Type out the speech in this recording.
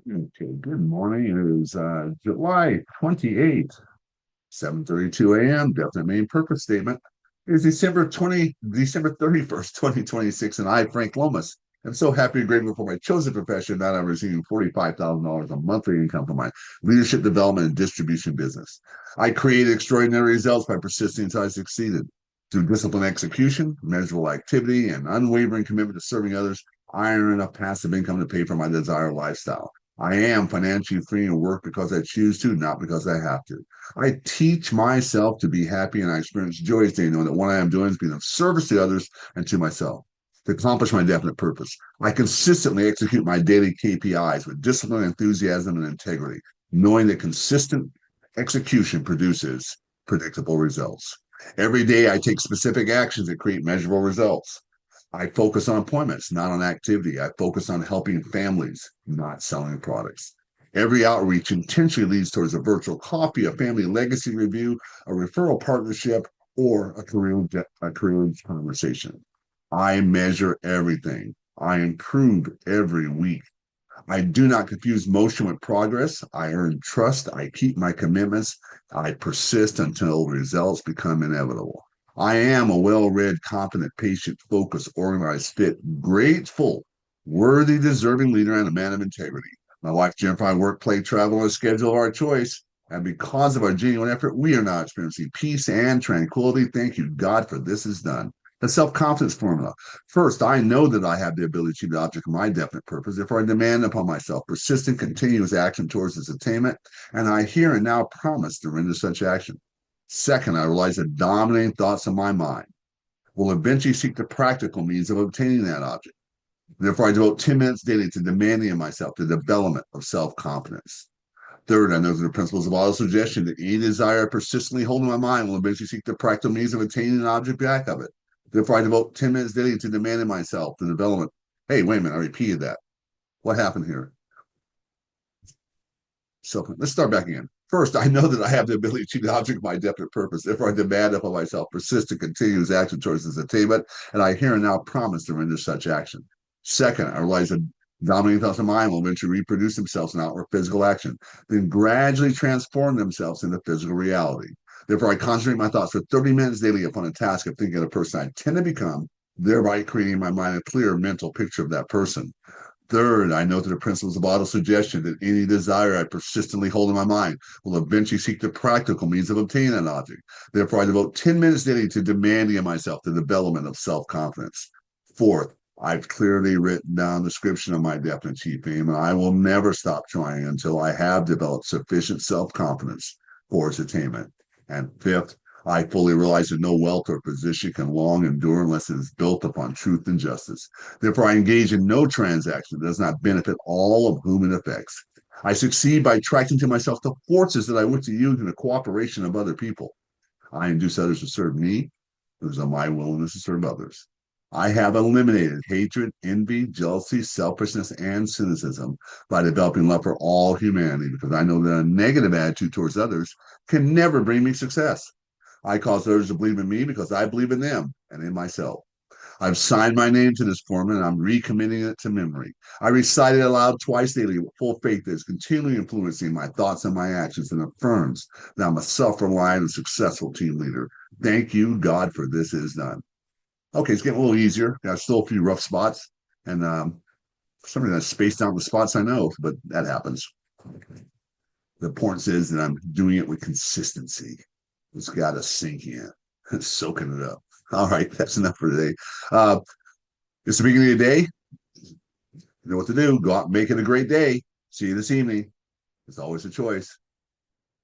Okay, good morning. It is July 28th, 7:32 a.m. Definite main purpose statement is December 31st, 2026, and I, Frank Lomas, am so happy and grateful for my chosen profession that I'm receiving $45,000 a monthly income from my leadership development and distribution business. I created extraordinary results by persisting until I succeeded. Through disciplined execution, measurable activity, and unwavering commitment to serving others, I earn enough passive income to pay for my desired lifestyle. I am financially free and work because I choose to, not because I have to. I teach myself to be happy, and I experience joy each day knowing that what I am doing is being of service to others and to myself. To accomplish my definite purpose, I consistently execute my daily KPIs with discipline, enthusiasm, and integrity, knowing that consistent execution produces predictable results. Every day, I take specific actions that create measurable results. I focus on appointments, not on activity. I focus on helping families, not selling products. Every outreach intentionally leads towards a virtual coffee, a family legacy review, a referral partnership, or a career conversation. I measure everything. I improve every week. I do not confuse motion with progress. I earn trust. I keep my commitments. I persist until results become inevitable. I am a well read, competent, patient, focused, organized, fit, grateful, worthy, deserving leader and a man of integrity. My wife, Jennifer, and I work, play, travel on a schedule of our choice. And because of our genuine effort, we are now experiencing peace and tranquility. Thank you, God, for this is done. The self confidence formula. First, I know that I have the ability to achieve the object of my definite purpose. Therefore, I demand upon myself persistent, continuous action towards its attainment, and I here and now promise to render such action. Second, I realize that dominating thoughts of my mind will eventually seek the practical means of obtaining that object. Therefore, I devote 10 minutes daily to demanding of myself the development of self confidence. Third, I know through the principles of auto-suggestion that any desire I persistently hold in my mind will eventually seek the practical means of attaining an object back of it. Therefore, I devote 10 minutes daily to demanding myself the development. Hey, wait a minute, I repeated that. What happened here? So let's start back again. First, I know that I have the ability to achieve the object of my definite purpose. Therefore, I demand upon myself persistent, continuous action towards this attainment, and I here and now promise to render such action. Second, I realize that dominating thoughts of mind will eventually reproduce themselves in outward physical action, then gradually transform themselves into physical reality. Therefore, I concentrate my thoughts for 30 minutes daily upon a task of thinking of the person I tend to become, thereby creating in my mind a clear mental picture of that person. Third, I know through the principles of auto-suggestion that any desire I persistently hold in my mind will eventually seek the practical means of obtaining that object. Therefore, I devote 10 minutes daily to demanding of myself the development of self-confidence. Fourth, I've clearly written down the description of my definite chief aim, and I will never stop trying until I have developed sufficient self-confidence for its attainment. And fifth, I fully realize that no wealth or position can long endure unless it is built upon truth and justice. Therefore, I engage in no transaction that does not benefit all of whom it affects. I succeed by attracting to myself the forces that I wish to use in the cooperation of other people. I induce others to serve me because of my willingness to serve others. I have eliminated hatred, envy, jealousy, selfishness, and cynicism by developing love for all humanity because I know that a negative attitude towards others can never bring me success. I cause others to believe in me because I believe in them and in myself. I've signed my name to this form and I'm recommitting it to memory. I recite it aloud twice daily with full faith that is continually influencing my thoughts and my actions and affirms that I'm a self reliant and successful team leader. Thank you, God, for this is done. Okay, it's getting a little easier. Got still a few rough spots. And for some reason, I spaced out the spots I know, but that happens. The importance is that I'm doing it with consistency. It's got to sink in, soaking it up. All right, that's enough for today. It's the beginning of the day. You know what to do. Go out and make it a great day. See you this evening. It's always a choice.